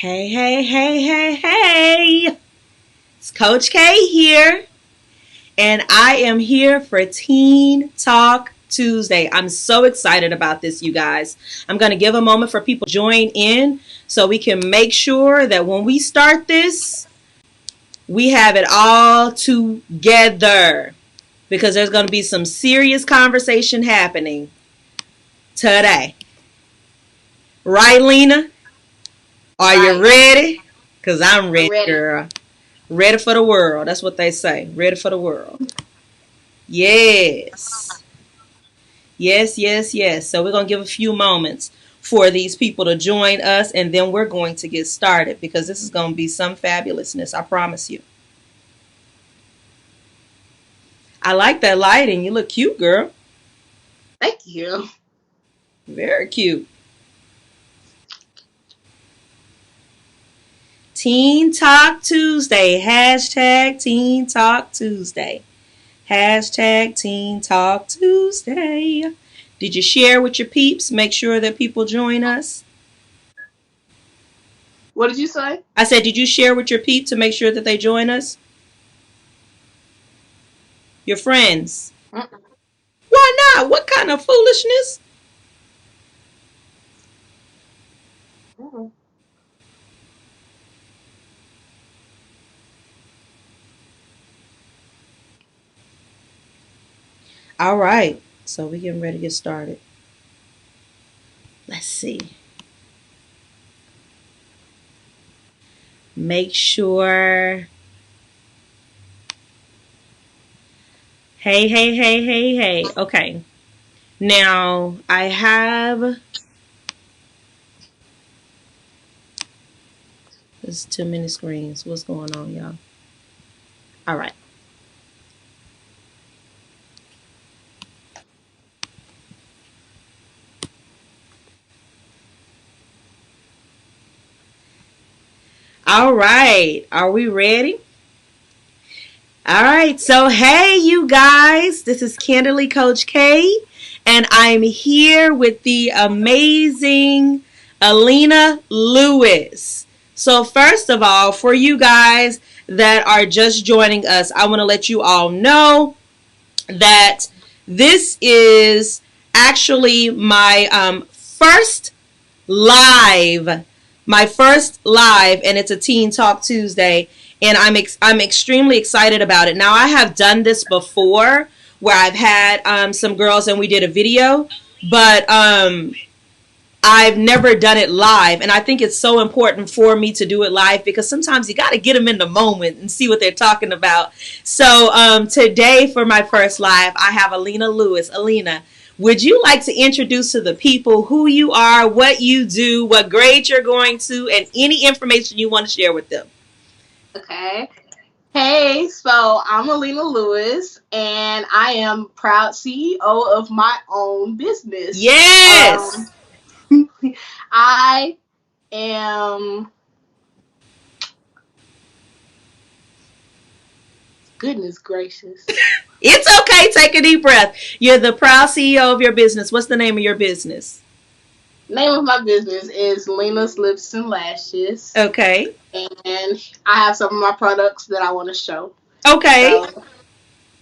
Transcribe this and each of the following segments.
Hey, hey, hey, hey, hey. It's Coach K here, and I am here for Teen Talk Tuesday. I'm so excited about this, you guys. I'm going to give a moment for people to join in so we can make sure that when we start this, we have it all together because there's going to be some serious conversation happening today. Right, Lena? Are you ready? Because I'm ready, girl. Ready for the world. That's what they say. Ready for the world. Yes. Yes, yes, yes. So we're going to give a few moments for these people to join us, and then we're going to get started because this is going to be some fabulousness. I promise you. I like that lighting. You look cute, girl. Thank you. Very cute. Teen Talk Tuesday. Hashtag Teen Talk Tuesday. Hashtag Teen Talk Tuesday. Did you share with your peeps? Make sure that people join us. What did you say? I said, did you share with your peeps to make sure that they join us? Your friends. Mm-mm. Why not? What kind of foolishness? Mm-mm. All right. So we're getting ready to get started. Let's see. Make sure. Hey, hey, hey, hey, hey. Okay. Now I have. There's too many screens. What's going on, y'all? All right. All right. Are we ready? All right. So, hey, you guys. This is Candidly Coach K, and I'm here with the amazing Alina Lewis. So, first of all, for you guys that are just joining us, I want to let you all know that this is actually live, my first live, and it's a Teen Talk Tuesday, and I'm extremely excited about it. Now, I have done this before, where I've had some girls and we did a video, but I've never done it live, and I think it's so important for me to do it live because sometimes you got to get them in the moment and see what they're talking about. So today for my first live, I have Alina Lewis. Alina, would you like to introduce to the people who you are, what you do, what grade you're going to, and any information you want to share with them? Okay. Hey, so I'm Alina Lewis, and I am proud CEO of my own business. Yes. I am. Goodness gracious. It's okay. Take a deep breath. You're the proud CEO of your business. What's the name of your business? Name of my business is Lena's Lips and Lashes, Okay. and I have some of my products that I want to show. Okay. So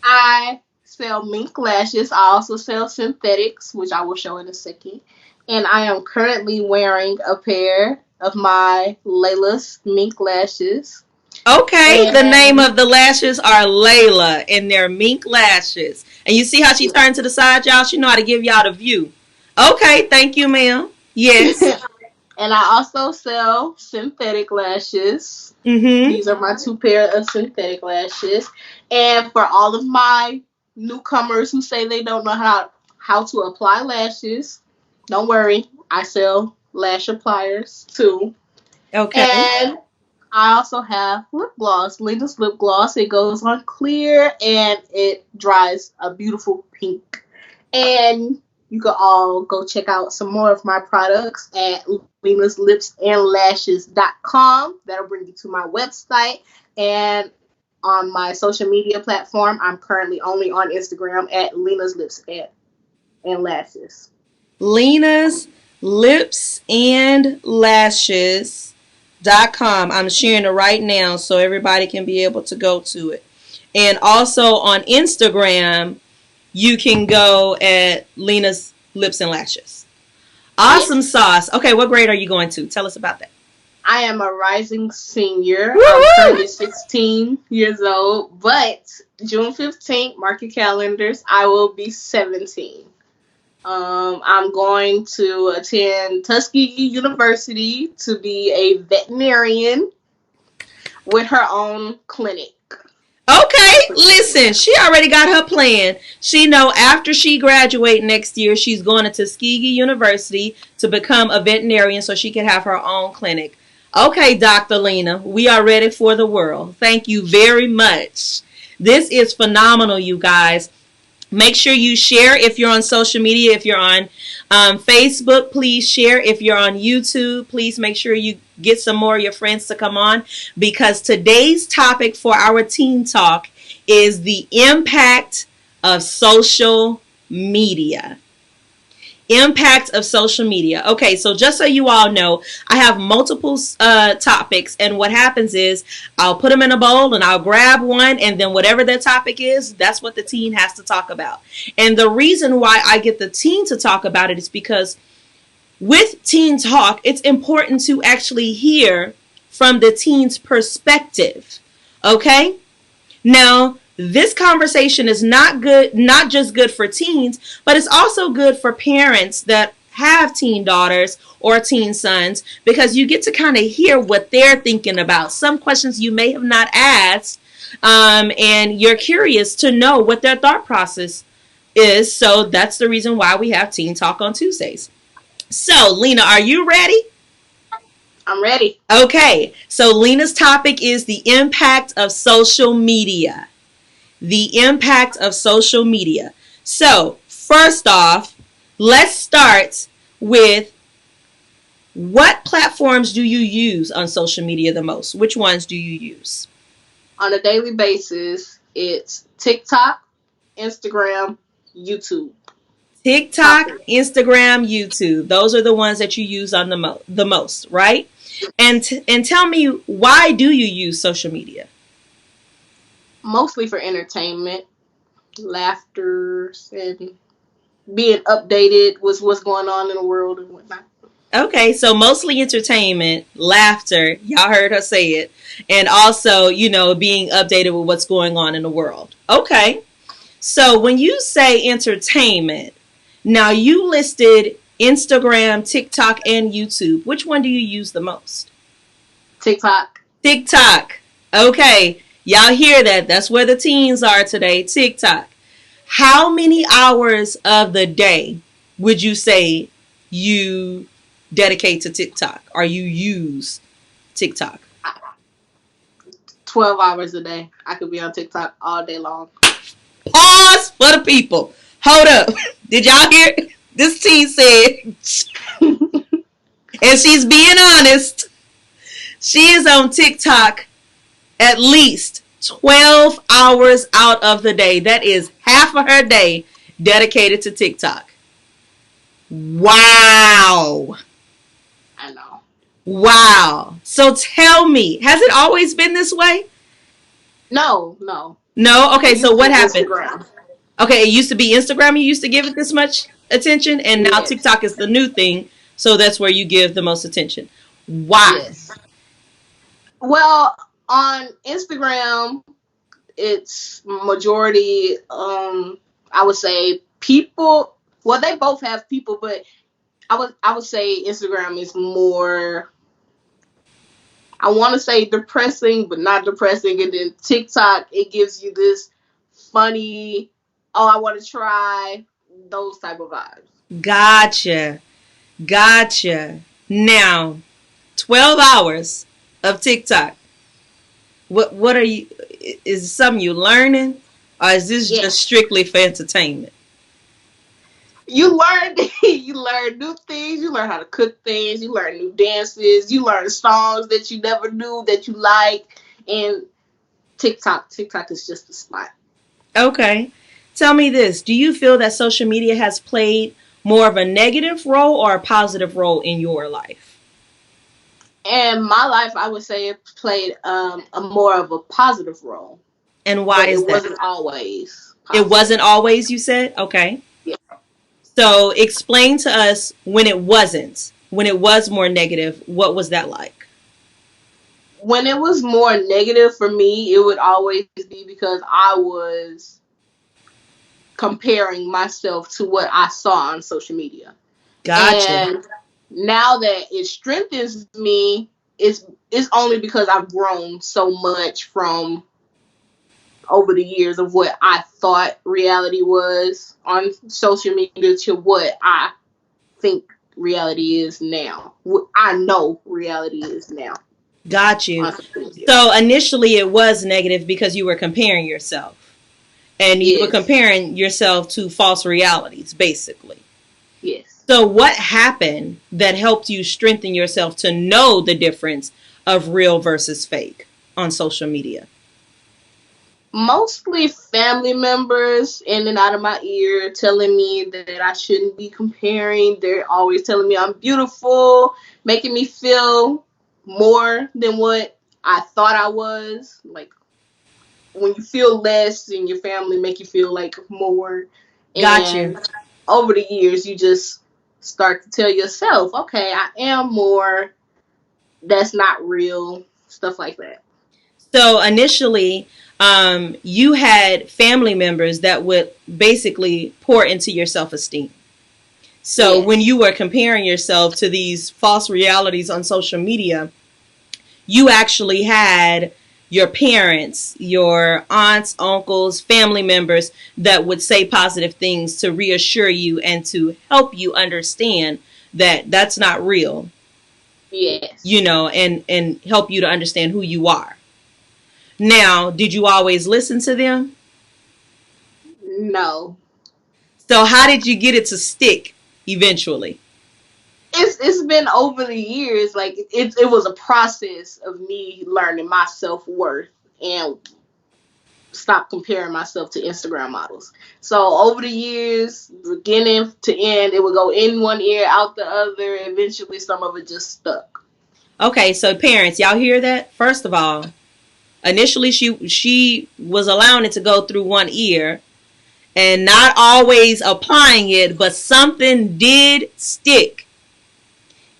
I sell mink lashes. I also sell synthetics, which I will show in a second. And I am currently wearing a pair of my Layla's mink lashes. Okay, the name And of the lashes are Layla, and they're mink lashes. And you see how she turned to the side, y'all? She know how to give y'all the view. Okay, thank you, ma'am. Yes. and I also sell synthetic lashes. Mm-hmm. These are my two pair of synthetic lashes. And for all of my newcomers who say they don't know how to apply lashes, don't worry. I sell lash appliers too. Okay. And I also have lip gloss, Lena's lip gloss. It goes on clear and it dries a beautiful pink. And you can all go check out some more of my products at lenaslipsandlashes.com. That'll bring you to my website. And on my social media platform, I'm currently only on Instagram at Lena's Lips and Lashes. Lena's Lips and Lashes. I'm sharing it right now so everybody can be able to go to it. And also on Instagram, you can go at Lena's Lips and Lashes. Awesome Yes. sauce. Okay, what grade are you going to? Tell us about that. I am a rising senior. I'm Woo-hoo! currently 16 years old, but June 15th, mark your calendars, I will be 17. I'm going to attend Tuskegee University to be a veterinarian with her own clinic. Okay, listen, she already got her plan. She know after she graduate next year, she's going to Tuskegee University to become a veterinarian so she can have her own clinic. Okay, Dr. Lena, we are ready for the world. Thank you very much. This is phenomenal, you guys. Make sure you share if you're on social media. If you're on Facebook, please share. If you're on YouTube, please make sure you get some more of your friends to come on, because today's topic for our Teen Talk is the impact of social media. Impact of social media. Okay, so just so you all know, I have multiple topics, and what happens is I'll put them in a bowl and I'll grab one, and then whatever their topic is, that's what the teen has to talk about. And the reason why I get the teen to talk about it is because with Teen Talk, it's important to actually hear from the teen's perspective. Okay? Now, this conversation is not just good for teens, but it's also good for parents that have teen daughters or teen sons, because you get to kind of hear what they're thinking about. Some questions you may have not asked, and you're curious to know what their thought process is. So that's the reason why we have Teen Talk on Tuesdays. So, Lena, are you ready? I'm ready. Okay, so Lena's topic is the impact of social media. The impact of social media. So, first off, let's start with, what platforms do you use on social media the most? Which ones do you use? On a daily basis, it's TikTok, Instagram, YouTube. TikTok, Instagram, YouTube. Those are the ones that you use on the most, right? And tell me, why do you use social media? Mostly for entertainment, laughter, and being updated with what's going on in the world and whatnot. Okay, so mostly entertainment, laughter, y'all heard her say it, and also, being updated with what's going on in the world. Okay, so when you say entertainment, now you listed Instagram, TikTok, and YouTube. Which one do you use the most? TikTok. TikTok. Okay, y'all hear that? That's where the teens are today, TikTok. How many hours of the day would you say you dedicate to TikTok, or you use TikTok? 12 hours a day. I could be on TikTok all day long. Pause for the people. Hold up. Did y'all hear? This teen said, and she's being honest, she is on TikTok at least 12 hours out of the day. That is half of her day dedicated to TikTok. Wow. I know. Wow. So tell me, has it always been this way? No. No? Okay, so what happened? Instagram. Okay, it used to be Instagram you used to give it this much attention, and now Yes. TikTok is the new thing, so that's where you give the most attention. Why? Yes. Well, on Instagram, it's majority, I would say people. Well, they both have people, but I would say Instagram is more, I want to say depressing, but not depressing. And then TikTok, it gives you this funny, oh, I want to try, those type of vibes. Gotcha. Now, 12 hours of TikTok. What are you, is it something you learning, or is this Yeah. just strictly for entertainment? You learn you learn new things, you learn how to cook things, you learn new dances, you learn songs that you never knew that you like. And TikTok is just a spot. Okay. Tell me this. Do you feel that social media has played more of a negative role or a positive role in your life? And my life, I would say, it played a more of a positive role, And why but is it that? wasn't always It positive. wasn't always, you said? Okay. Yeah. So explain to us when it wasn't, when it was more negative, what was that like? When it was more negative for me, it would always be because I was comparing myself to what I saw on social media. Gotcha. And now that it strengthens me, it's only because I've grown so much from over the years of what I thought reality was on social media to what I think reality is now. What I know reality is now Got you. on social media. So initially it was negative because you were comparing yourself. And you were Yes. comparing yourself to false realities, basically. Yes. So what happened that helped you strengthen yourself to know the difference of real versus fake on social media? Mostly family members in and out of my ear telling me that I shouldn't be comparing. They're always telling me I'm beautiful, making me feel more than what I thought I was. Like when you feel less and your family make you feel like more. Got you. And over the years, you just start to tell yourself, okay, I am more. That's not real. Stuff like that. So initially, you had family members that would basically pour into your self esteem. So when Yes. you were comparing yourself to these false realities on social media, you actually had your parents, your aunts, uncles, family members that would say positive things to reassure you and to help you understand that that's not real, Yes. you know, and help you to understand who you are. Now, did you always listen to them? No. So how did you get it to stick eventually? It's been over the years. Like it was a process of me learning my self worth and stop comparing myself to Instagram models. So over the years, beginning to end, it would go in one ear, out the other. Eventually, some of it just stuck. Okay, so parents, y'all hear that? First of all, initially she was allowing it to go through one ear and not always applying it, but something did stick.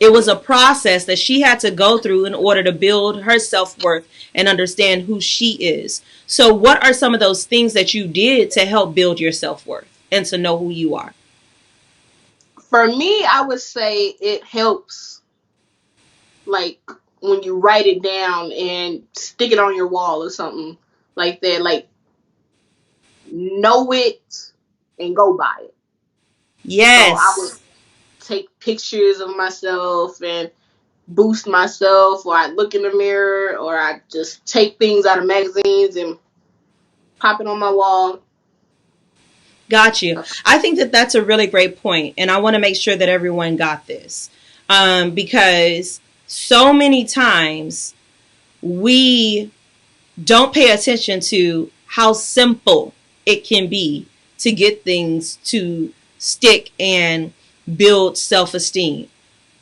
It was a process that she had to go through in order to build her self-worth and understand who she is. So what are some of those things that you did to help build your self-worth and to know who you are? For me, I would say it helps, like when you write it down and stick it on your wall or something like that. Like know it and go by it. So I would Yes. take pictures of myself and boost myself, or I look in the mirror, or I just take things out of magazines and pop it on my wall. Got you. I think that that's a really great point, and I want to make sure that everyone got this, because so many times we don't pay attention to how simple it can be to get things to stick and build self-esteem.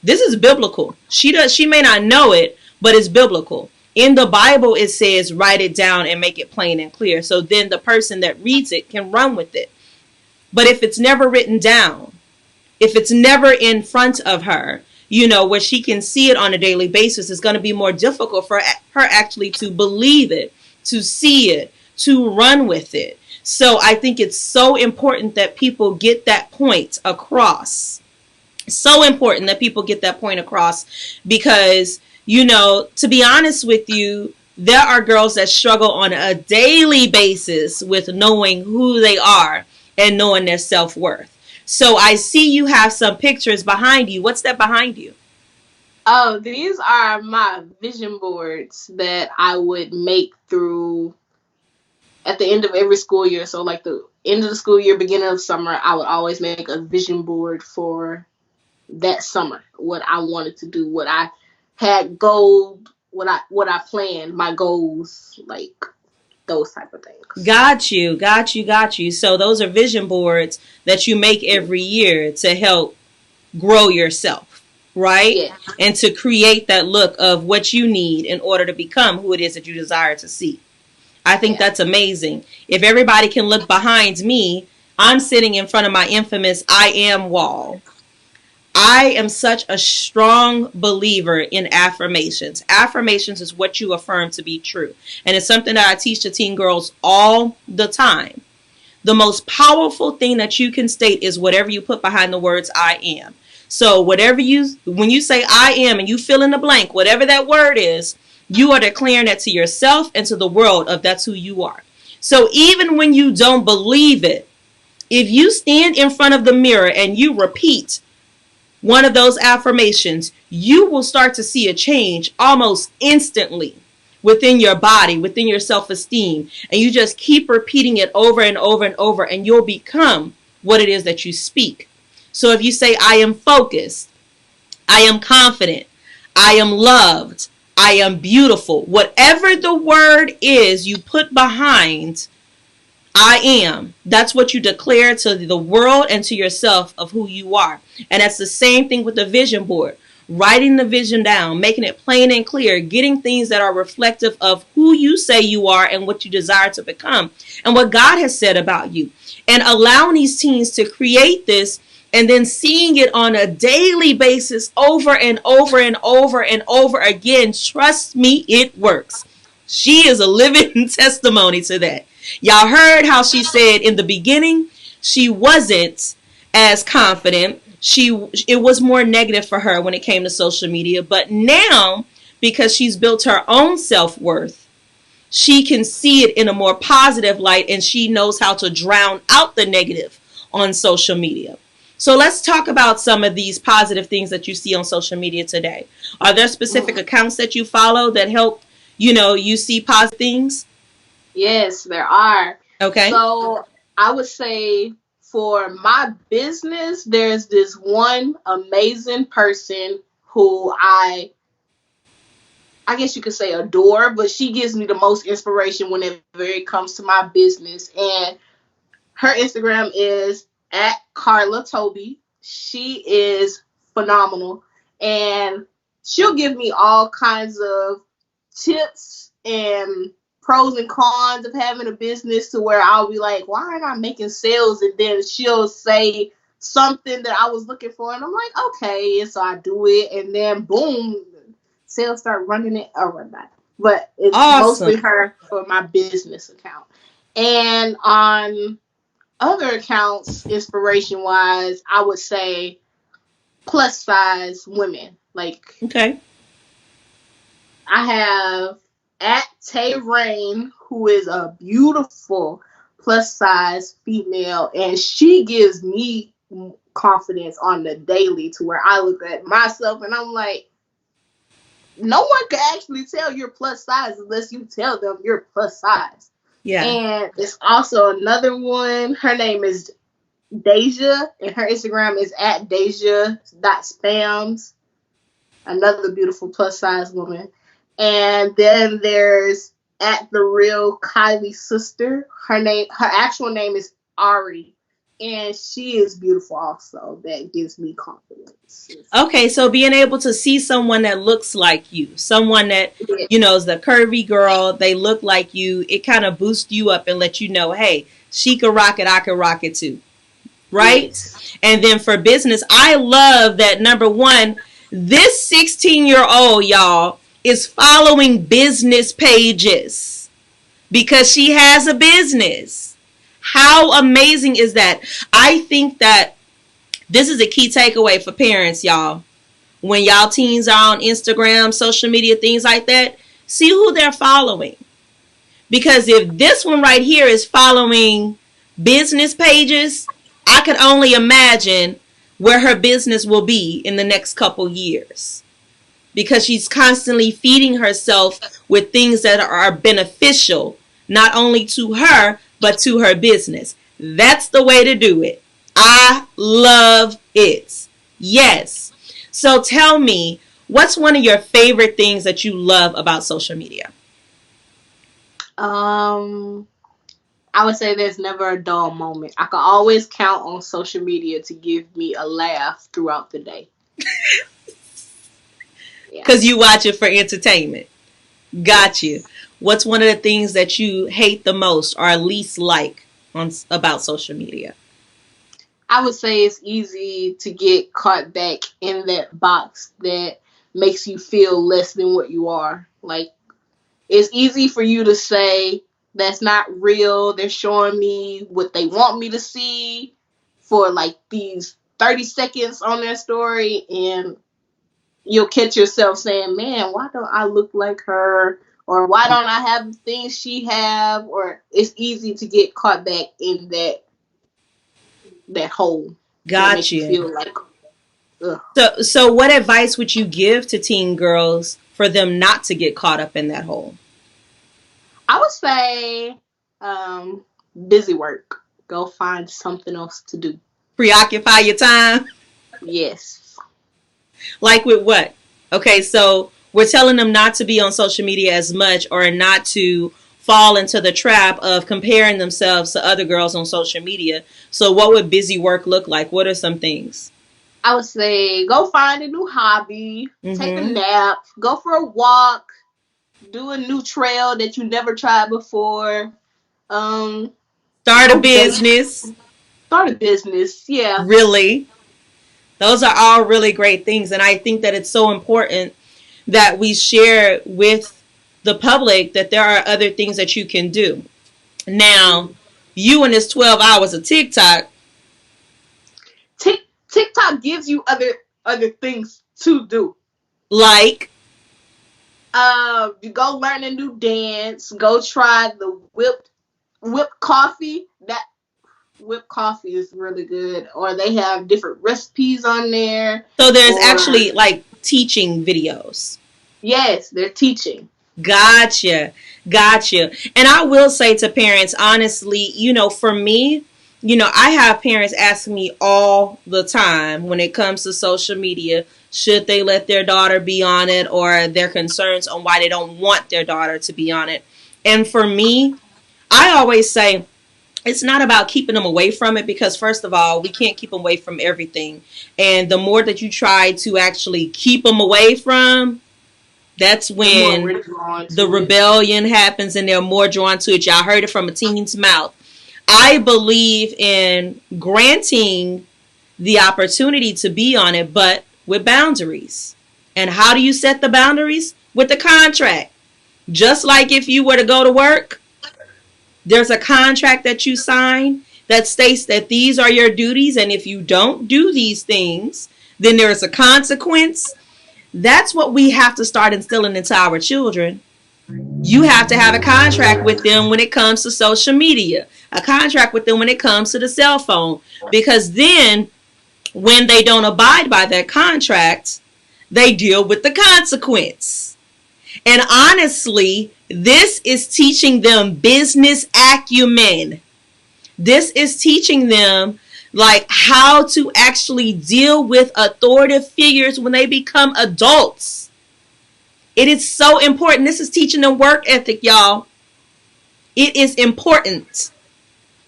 This is biblical. She may not know it, but it's biblical. In the Bible it says write it down and make it plain and clear. So then the person that reads it can run with it. But if it's never written down, if it's never in front of her, you know, where she can see it on a daily basis, it's going to be more difficult for her actually to believe it, to see it, to run with it. So I think it's so important that people get that point across. So important that people get that point across because, you know, to be honest with you, there are girls that struggle on a daily basis with knowing who they are and knowing their self-worth. So I see you have some pictures behind you. What's that behind you? Oh, these are my vision boards that I would make through at the end of every school year. So, like the end of the school year, beginning of summer, I would always make a vision board for that summer. What I wanted to do, what I had goals, what I planned, my goals, like those type of things. Got you, got you, got you. So those are vision boards that you make every year to help grow yourself, right? Yeah. And to create that look of what you need in order to become who it is that you desire to see. I think Yeah. that's amazing. If everybody can look behind me, I'm sitting in front of my infamous I am wall. I am such a strong believer in affirmations. Affirmations is what you affirm to be true. And it's something that I teach to teen girls all the time. The most powerful thing that you can state is whatever you put behind the words I am. So when you say I am and you fill in the blank, whatever that word is, you are declaring that to yourself and to the world of that's who you are. So even when you don't believe it, if you stand in front of the mirror and you repeat one of those affirmations, you will start to see a change almost instantly within your body, within your self-esteem. And you just keep repeating it over and over and over, and you'll become what it is that you speak. So if you say, I am focused, I am confident, I am loved, I am beautiful, whatever the word is you put behind I am. That's what you declare to the world and to yourself of who you are. And that's the same thing with the vision board. Writing the vision down, making it plain and clear, getting things that are reflective of who you say you are and what you desire to become and what God has said about you. And allowing these teens to create this and then seeing it on a daily basis over and over and over and over again. Trust me, it works. She is a living testimony to that. Y'all heard how she said in the beginning she wasn't as confident. It was more negative for her when it came to social media, but now because she's built her own self-worth, she can see it in a more positive light and she knows how to drown out the negative on social media. So let's talk about some of these positive things that you see on social media today. Are there specific accounts that you follow that help, you see positive things? Yes, there are. Okay. So I would say for my business, there's this one amazing person who I guess you could say adore, but she gives me the most inspiration whenever it comes to my business. And her Instagram is at Carla Toby. She is phenomenal. And she'll give me all kinds of tips and pros and cons of having a business to where I'll be like, why aren't I making sales? And then she'll say something that I was looking for. And I'm like, okay. And so I do it. And then boom, sales start running it over that. But it's Awesome. mostly her for my business account. And on other accounts, inspiration wise, I would say plus size women. Like Okay. I have at Tay Rain, who is a beautiful plus size female, and she gives me confidence on the daily to where I look at myself and I'm like, no one can actually tell you're plus size unless you tell them you're plus size. Yeah. And it's also another one. Her name is Deja, and her Instagram is at Deja.spams. Another beautiful plus size woman. And then there's at the real Kylie sister. Her actual name is Ari. And she is beautiful also. That gives me confidence. Okay, so being able to see someone that looks like you, someone that, is the curvy girl, they look like you, it kind of boosts you up and let you know, hey, she could rock it, I could rock it too. Right? Yes. And then for business, I love that number one, this 16-year-old, y'all, is following business pages because she has a business. How amazing is that? I think that this is a key takeaway for parents, y'all. When y'all teens are on Instagram, social media, things like that, see who they're following. Because if this one right here is following business pages, I could only imagine where her business will be in the next couple years. Because she's constantly feeding herself with things that are beneficial, not only to her, but to her business. That's the way to do it. I love it. Yes. So tell me, what's one of your favorite things that you love about social media? I would say there's never a dull moment. I can always count on social media to give me a laugh throughout the day. Because you watch it for entertainment. Got you. What's one of the things that you hate the most or least like on about social media? I would say it's easy to get caught back in that box that makes you feel less than what you are. Like, it's easy for you to say that's not real. They're showing me what they want me to see for like these 30 seconds on their story, and you'll catch yourself saying, "Man, why don't I look like her?" Or why don't I have the things she have? Or it's easy to get caught back in that hole that Got make you you. feel like, ugh. So what advice would you give to teen girls for them not to get caught up in that hole? I would say, um, busy work. Go find something else to do. Preoccupy your time? Yes. Like with what? Okay, so we're telling them not to be on social media as much or not to fall into the trap of comparing themselves to other girls on social media. So what would busy work look like? What are some things? I would say go find a new hobby, take a Mm-hmm. nap, go for a walk, do a new trail that you never tried before. Um, Start a go bake, business. start a business. Yeah. Really? Those are all really great things. And I think that it's so important that we share with the public that there are other things that you can do. Now, you and this 12 hours of TikTok, TikTok gives you other things to do. like, You go learn a new dance. Go try the whipped coffee. That whipped coffee is really good. Or they have different recipes on there. so there's Or actually like teaching videos. yes, they're teaching. Gotcha. Gotcha. And I will say to parents, honestly, for me, I have parents ask me all the time when it comes to social media, should they let their daughter be on it or their concerns on why they don't want their daughter to be on it. And for me, I always say it's not about keeping them away from it because, first of all, we can't keep them away from everything. And the more that you try to actually keep them away from, that's The more when we're drawn the to it. rebellion happens and they're more drawn to it. Y'all heard it from a teen's mouth. I believe in granting the opportunity to be on it, but with boundaries. And how do you set the boundaries? With the contract. Just like if you were to go to work, there's a contract that you sign that states that these are your duties, and if you don't do these things, then there is a consequence. That's what we have to start instilling into our children. You have to have a contract with them when it comes to social media, a contract with them when it comes to the cell phone, because then when they don't abide by that contract, they deal with the consequence. And honestly, this is teaching them business acumen. This is teaching them like how to actually deal with authoritative figures when they become adults. It is so important. This is teaching them work ethic, y'all. It is important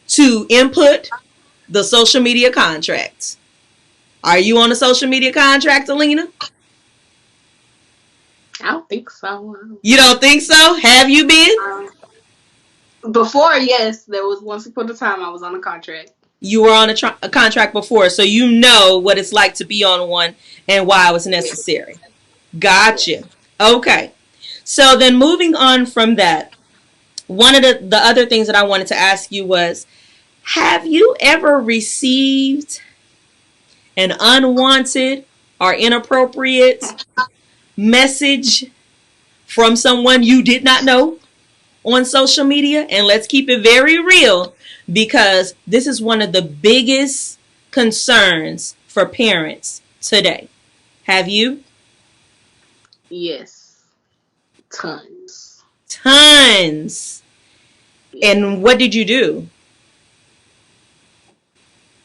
to input the social media contract. Are you on a social media contract, Alina? I don't think so. You don't think so? Have you been? Before, yes, there was once upon a time I was on a contract. You were on a contract before, so you know what it's like to be on one and why it was necessary. Gotcha. Okay. So then moving on from that, one of the other things that I wanted to ask you was, have you ever received an unwanted or inappropriate message from someone you did not know on social media? And let's keep it very real because this is one of the biggest concerns for parents today. Have you? Yes, tons. Tons. And what did you do?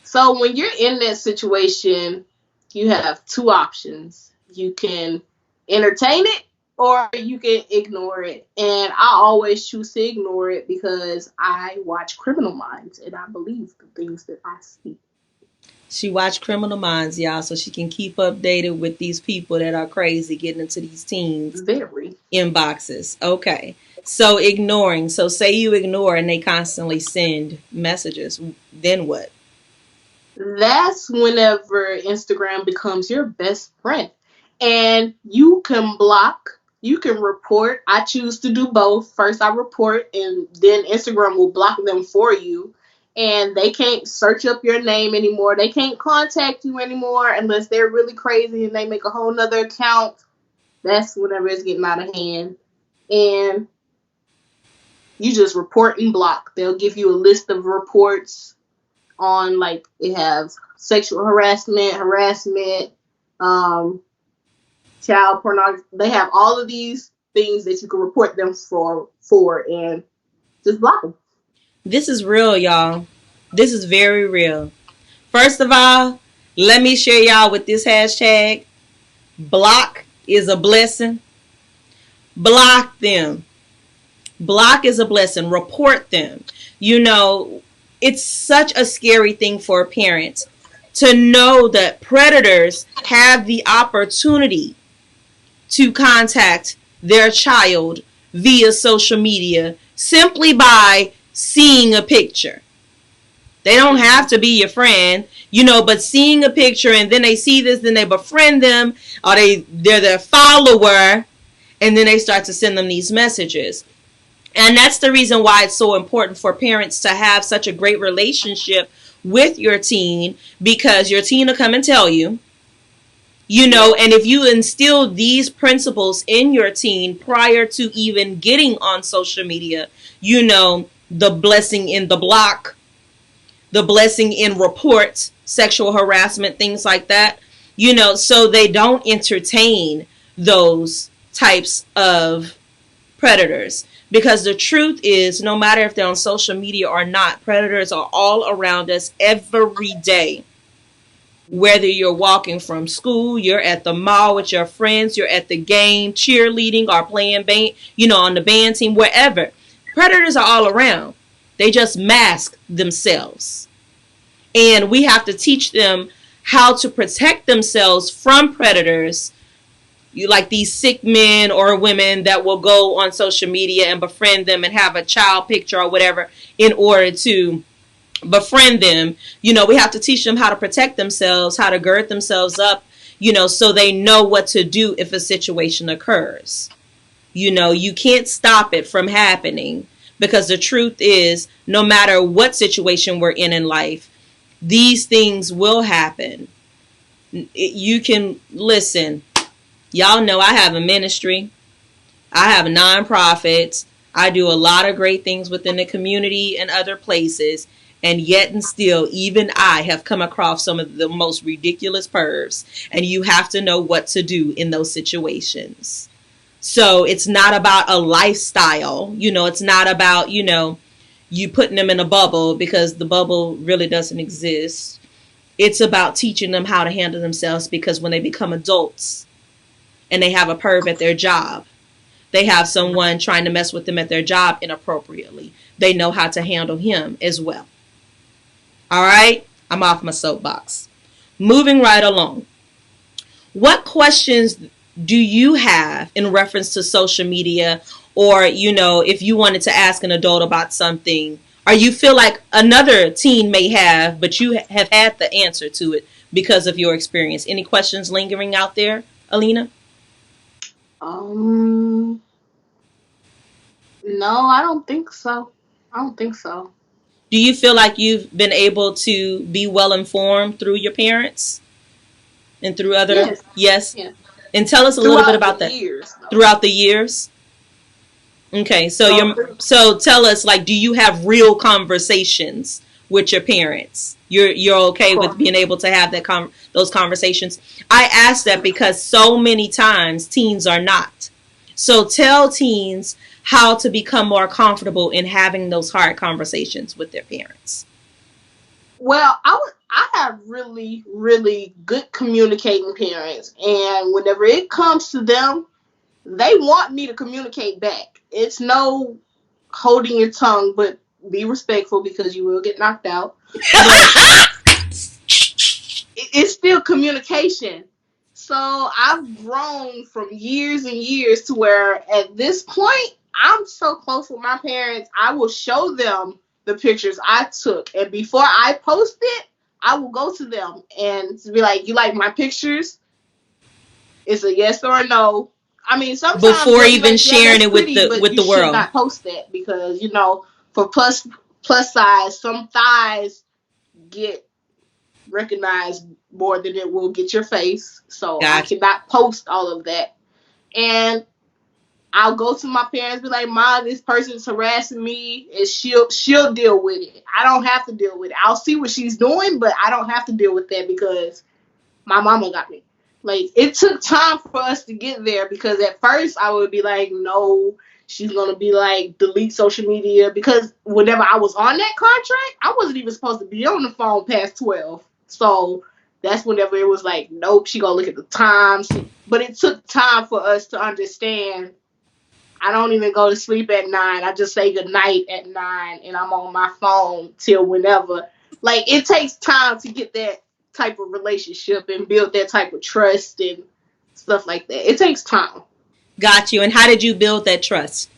So when you're in that situation, you have two options. You can entertain it or you can ignore it. And I always choose to ignore it because I watch Criminal Minds and I believe the things that I see. She watch Criminal Minds, y'all, so she can keep updated with these people that are crazy getting into these teens' Very. inboxes. Okay. So ignoring. So say you ignore and they constantly send messages. Then what? That's whenever Instagram becomes your best friend. And you can block, you can report. I choose to do both. First, I report, and then Instagram will block them for you. And they can't search up your name anymore. They can't contact you anymore unless they're really crazy and they make a whole nother account. That's whenever it's getting out of hand. And you just report and block. They'll give you a list of reports on, like, it has sexual harassment, um, child pornography. They have all of these things that you can report them for and just block them. This is real, y'all. This is very real. First of all, let me share y'all with this hashtag. Block is a blessing. Block them. Block is a blessing. Report them. You know, it's such a scary thing for parents to know that predators have the opportunity to contact their child via social media simply by seeing a picture. They don't have to be your friend, you know, but seeing a picture and then they see this, then they befriend them, or they're their follower, and then they start to send them these messages. And that's the reason why it's so important for parents to have such a great relationship with your teen, because your teen will come and tell you, you know, and if you instill these principles in your teen prior to even getting on social media, you know, the blessing in the block, the blessing in reports, sexual harassment, things like that, you know, so they don't entertain those types of predators. Because the truth is, no matter if they're on social media or not, predators are all around us every day. Whether you're walking from school, you're at the mall with your friends, you're at the game, cheerleading or playing band, you know, on the band team, wherever. Predators are all around. They just mask themselves. And we have to teach them how to protect themselves from predators. You like these sick men or women that will go on social media and befriend them and have a child picture or whatever in order to befriend them. You know, we have to teach them how to protect themselves, how to gird themselves up, you know, so they know what to do if a situation occurs. You know, you can't stop it from happening, because the truth is, no matter what situation we're in life, these things will happen. You can listen. Y'all know I have a ministry. I have a nonprofit. I do a lot of great things within the community and other places. And yet and still, even I have come across some of the most ridiculous pervs. And you have to know what to do in those situations. So it's not about a lifestyle. You know, it's not about, you know, you putting them in a bubble, because the bubble really doesn't exist. It's about teaching them how to handle themselves, because when they become adults and they have a perv at their job, they have someone trying to mess with them at their job inappropriately, they know how to handle him as well. All right, I'm off my soapbox. Moving right along. What questions do you have in reference to social media, or, you know, if you wanted to ask an adult about something, or you feel like another teen may have, but you have had the answer to it because of your experience? Any questions lingering out there, Alina? No, I don't think so. I don't think so. Do you feel like you've been able to be well informed through your parents and through other? Yes. Yes. Yes. And tell us a little bit about that. Years, throughout the years. Okay, so so tell us, like, do you have real conversations with your parents? You're okay with being able to have those conversations? I ask that because so many times teens are not. So tell teens how to become more comfortable in having those hard conversations with their parents. Well, I have really, really good communicating parents, and whenever it comes to them, they want me to communicate back. It's no holding your tongue, but be respectful, because you will get knocked out. But it's still communication. So I've grown from years and years to where at this point I'm so close with my parents. I will show them the pictures I took, and before I post it, I will go to them and be like, "You like my pictures?" It's a yes or a no. I mean, sometimes Before they'll be even like, "Yeah, sharing that's it with pretty, the but with you the should world. not post that because for plus size, some thighs get recognized more than it will get your face. So I Gotcha. cannot post all of that. And I'll go to my parents, be like, "Ma, this person's harassing me," and she'll deal with it. I don't have to deal with it. I'll see what she's doing, but I don't have to deal with that because my mama got me. Like, it took time for us to get there because at first I would be like, "No, she's gonna be like delete social media," because whenever I was on that contract, I wasn't even supposed to be on the phone past 12. So that's whenever it was like, "Nope, she gonna look at the time." But it took time for us to understand. I don't even go to sleep at 9. I just say good night at 9, and I'm on my phone till whenever. Like, it takes time to get that type of relationship and build that type of trust and stuff like that. It takes time. Got you. And how did you build that trust?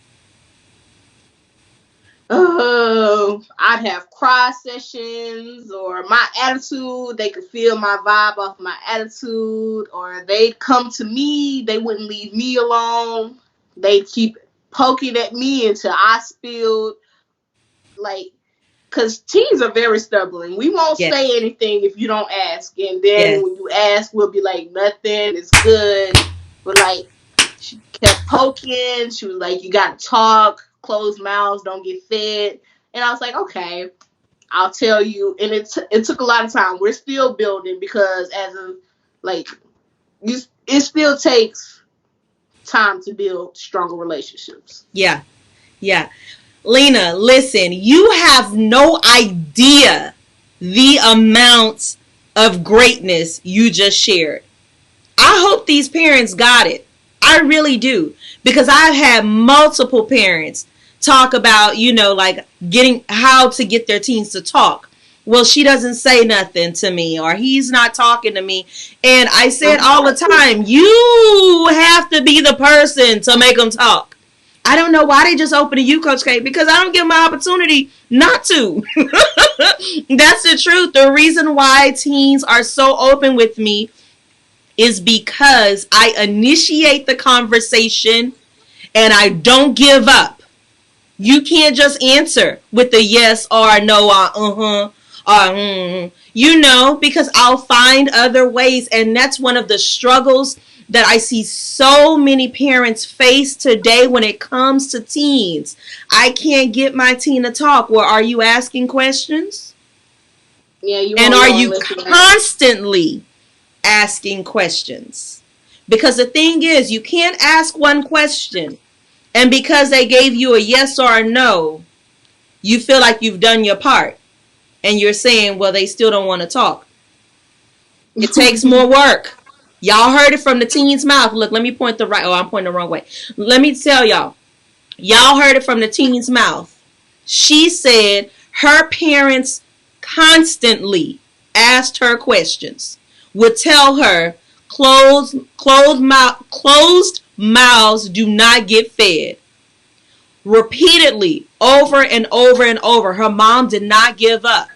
I'd have cry sessions or my attitude. They could feel my vibe off my attitude, or they'd come to me. They wouldn't leave me alone. They'd keep poking at me until I spilled. Like, because teens are very stubborn. We won't Yes. say anything if you don't ask. And then Yes. when you ask, we'll be like, "Nothing, it's good." But like, she kept poking. She was like, "You gotta talk. Closed mouths don't get fed." And I was like, "Okay, I'll tell you." And it took a lot of time. We're still building because as of like, it still takes time to build stronger relationships. Yeah. Yeah. Lena, listen, you have no idea the amount of greatness you just shared. I hope these parents got it. I really do. Because I've had multiple parents talk about, like getting how to get their teens to talk. Well, she doesn't say nothing to me, or he's not talking to me. And I said all the time, you have to be the person to make them talk. I don't know why they just open to you, Coach K, because I don't give them an opportunity not to. That's the truth. The reason why teens are so open with me is because I initiate the conversation and I don't give up. You can't just answer with a yes or a no or uh-huh or because I'll find other ways. And that's one of the struggles that I see so many parents face today when it comes to teens. I can't get my teen to talk. Well, are you asking questions? Yeah, you And won't are know you unless you ask. constantly asking questions? Because the thing is, you can't ask one question, and because they gave you a yes or a no, you feel like you've done your part. And you're saying, well, they still don't want to talk. It takes more work. Y'all heard it from the teen's mouth. Look, let me point the right. Oh, I'm pointing the wrong way. Let me tell y'all. Y'all heard it from the teen's mouth. She said her parents constantly asked her questions, would tell her closed mouths do not get fed. Repeatedly, over and over and over, her mom did not give up.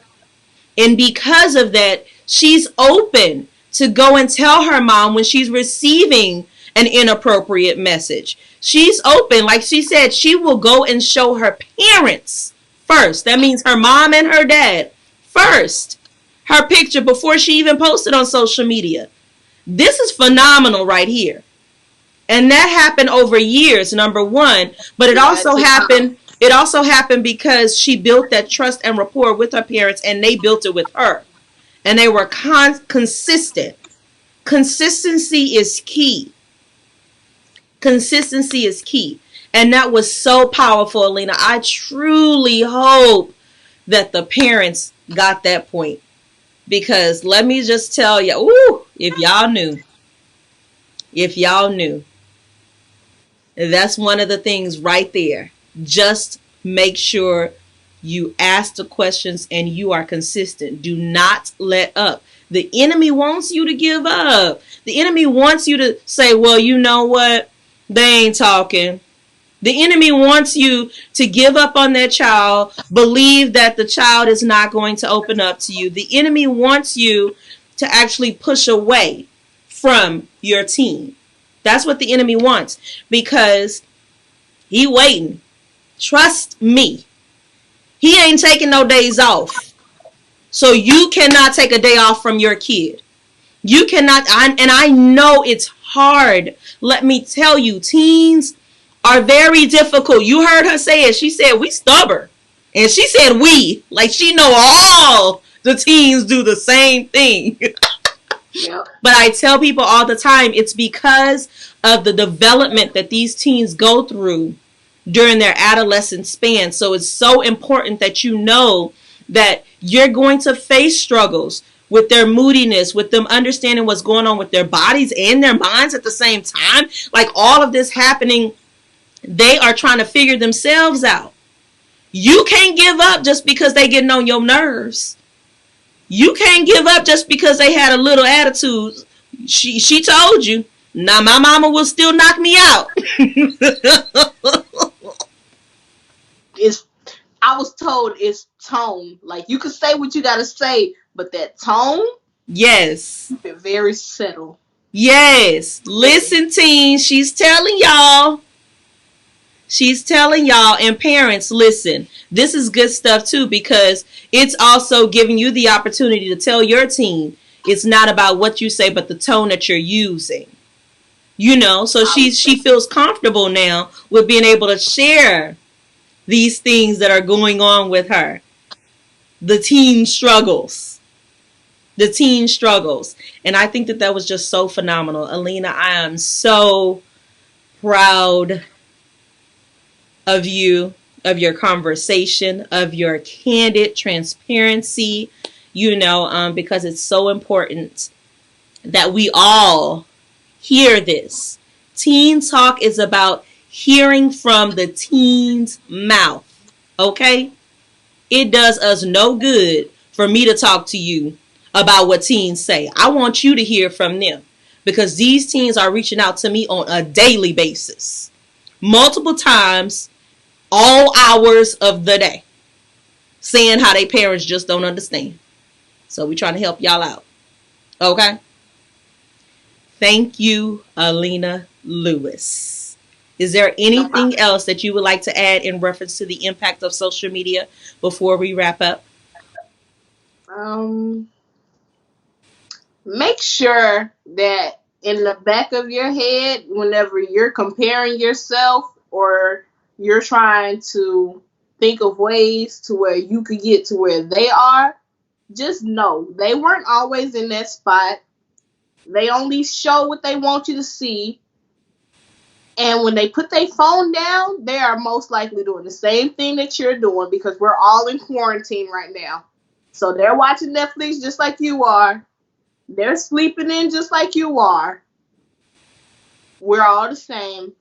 And because of that, she's open to go and tell her mom when she's receiving an inappropriate message. She's open. Like she said, she will go and show her parents first. That means her mom and her dad first. Her picture before she even posted on social media. This is phenomenal right here. And that happened over years, number one. But it Yeah, also it took time. happened. It also happened because she built that trust and rapport with her parents, and they built it with her. And they were consistent. Consistency is key. Consistency is key. And that was so powerful, Alina. I truly hope that the parents got that point. Because let me just tell you, if y'all knew, that's one of the things right there. Just make sure you ask the questions and you are consistent. Do not let up. The enemy wants you to give up. The enemy wants you to say, well, you know what? They ain't talking. The enemy wants you to give up on that child, believe that the child is not going to open up to you. The enemy wants you to actually push away from your teen. That's what the enemy wants, because he waiting. Trust me. He ain't taking no days off. So you cannot take a day off from your kid. You cannot, and I know it's hard. Let me tell you, teens are very difficult. You heard her say it. She said, we stubborn. And she said we, like she know all the teens do the same thing. Yep. But I tell people all the time, it's because of the development that these teens go through during their adolescent span. So it's so important that you know that you're going to face struggles with their moodiness, with them understanding what's going on with their bodies and their minds at the same time. Like all of this happening, they are trying to figure themselves out. You can't give up just because they getting on your nerves. You can't give up just because they had a little attitude. She told you, now my mama will still knock me out. I was told it's tone. Like, you can say what you gotta say, but that tone, yes, keep it very settled. Yes. Listen, teens, she's telling y'all. She's telling y'all, and parents, listen. This is good stuff too, because it's also giving you the opportunity to tell your teen it's not about what you say, but the tone that you're using. You know, so she feels comfortable now with being able to share these things that are going on with her. The teen struggles. The teen struggles. And I think that was just so phenomenal. Alina, I am so proud of you, of your conversation, of your candid transparency, you know, because it's so important that we all hear this. Teen Talk is about hearing from the teen's mouth, okay? It does us no good for me to talk to you about what teens say. I want you to hear from them, because these teens are reaching out to me on a daily basis, multiple times, all hours of the day, saying how their parents just don't understand. So we're trying to help y'all out, okay? Thank you, Alina Lewis. Is there anything else that you would like to add in reference to the impact of social media before we wrap up? Make sure that in the back of your head, whenever you're comparing yourself or you're trying to think of ways to where you could get to where they are, just know they weren't always in that spot. They only show what they want you to see. And when they put their phone down, they are most likely doing the same thing that you're doing, because we're all in quarantine right now. So they're watching Netflix just like you are. They're sleeping in just like you are. We're all the same.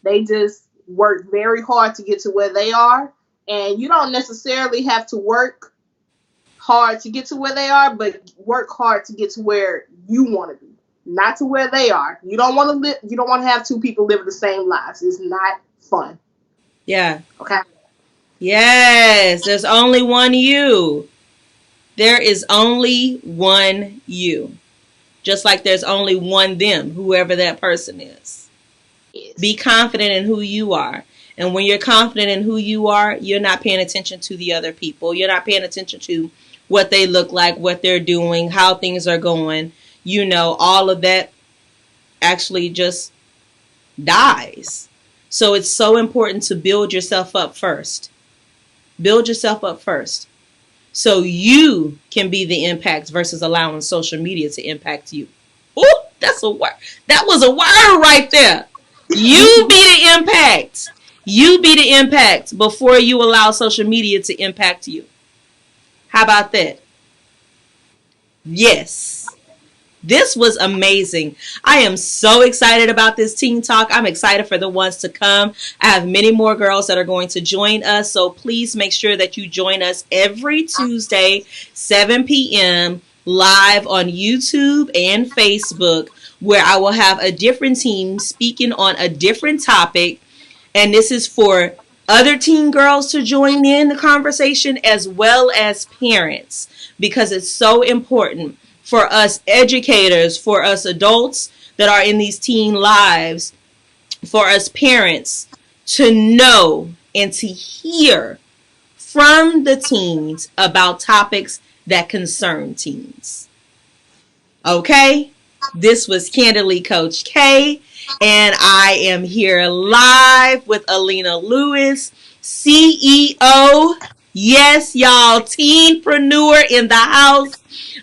They just work very hard to get to where they are. And you don't necessarily have to work hard to get to where they are, but work hard to get to where you want to be, not to where they are. You don't want to live. You don't want to have two people living the same lives. It's not fun. Yeah. Okay. Yes. There's only one you. There is only one you. Just like there's only one them, whoever that person is. Yes. Be confident in who you are. And when you're confident in who you are, you're not paying attention to the other people. You're not paying attention to what they look like, what they're doing, how things are going. You know, all of that actually just dies. So it's so important to build yourself up first. Build yourself up first, so you can be the impact versus allowing social media to impact you. Oh, that's a word. That was a word right there. You be the impact. You be the impact before you allow social media to impact you. How about that? Yes. This was amazing. I am so excited about this Teen Talk. I'm excited for the ones to come. I have many more girls that are going to join us. So please make sure that you join us every Tuesday, 7 p.m. live on YouTube and Facebook, where I will have a different team speaking on a different topic. And this is for other teen girls to join in the conversation as well as parents, because it's so important for us educators, for us adults that are in these teen lives, for us parents to know and to hear from the teens about topics that concern teens. Okay? This was Candidly Coach K, and I am here live with Alina Lewis, CEO. Yes, y'all, teenpreneur in the house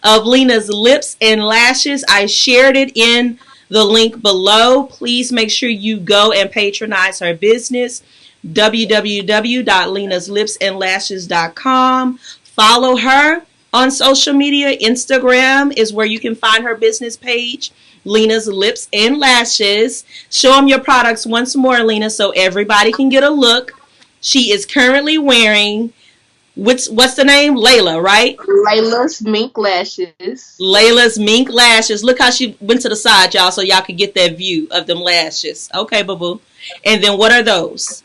of Lena's Lips and Lashes. I shared it in the link below. Please make sure you go and patronize her business, www.lenaslipsandlashes.com. Follow her on social media. Instagram is where you can find her business page, Lena's Lips and Lashes. Show them your products once more, Lena, so everybody can get a look. She is currently wearing, what's the name? Layla, right? Layla's Mink Lashes. Layla's Mink Lashes. Look how she went to the side, y'all, so y'all can get that view of them lashes. Okay, boo-boo. And then what are those?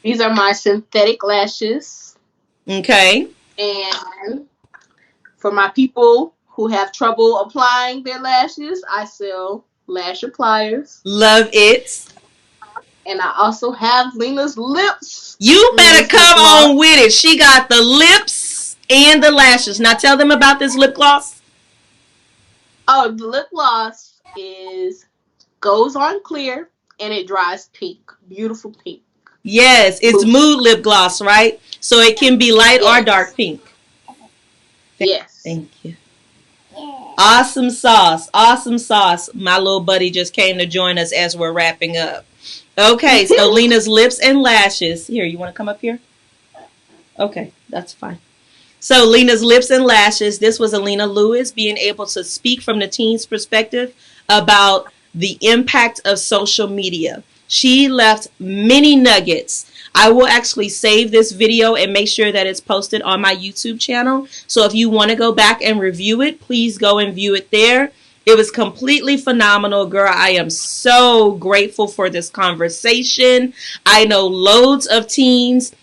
These are my synthetic lashes. Okay. And for my people who have trouble applying their lashes, I sell lash appliers. Love it. And I also have Lena's Lips. You better come on with it. She got the lips and the lashes. Now tell them about this lip gloss. Oh, the lip gloss goes on clear and it dries pink. Beautiful pink. Yes, it's mood lip gloss, right? So it can be light or dark pink. Yes. Thank you. Awesome sauce. Awesome sauce. My little buddy just came to join us as we're wrapping up. Okay, so Lena's Lips and Lashes. Here, you want to come up here? Okay, that's fine. So Lena's Lips and Lashes. This was Alina Lewis being able to speak from the teen's perspective about the impact of social media. She left many nuggets. I will actually save this video and make sure that it's posted on my YouTube channel. So if you want to go back and review it, please go and view it there. It was completely phenomenal, girl. I am so grateful for this conversation. I know loads of teens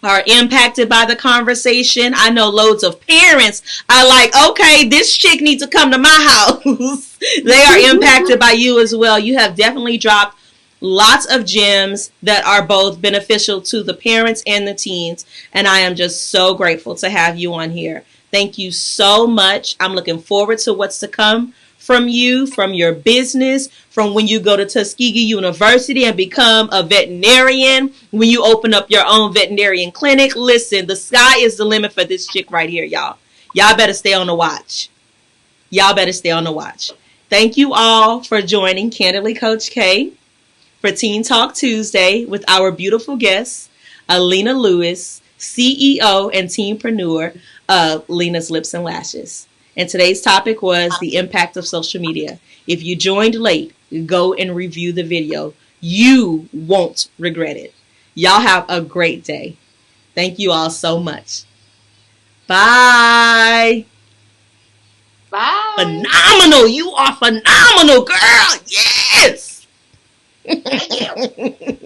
are impacted by the conversation. I know loads of parents are like, okay, this chick needs to come to my house. They are impacted by you as well. You have definitely dropped lots of gems that are both beneficial to the parents and the teens. And I am just so grateful to have you on here. Thank you so much. I'm looking forward to what's to come from you, from your business, from when you go to Tuskegee University and become a veterinarian, when you open up your own veterinarian clinic. Listen, the sky is the limit for this chick right here, y'all. Y'all better stay on the watch. Y'all better stay on the watch. Thank you all for joining Candidly Coach K for Teen Talk Tuesday with our beautiful guest, Alina Lewis, CEO and teenpreneur of Lena's Lips and Lashes. And today's topic was the impact of social media. If you joined late, go and review the video. You won't regret it. Y'all have a great day. Thank you all so much. Bye. Bye. Phenomenal. You are phenomenal, girl. Yes.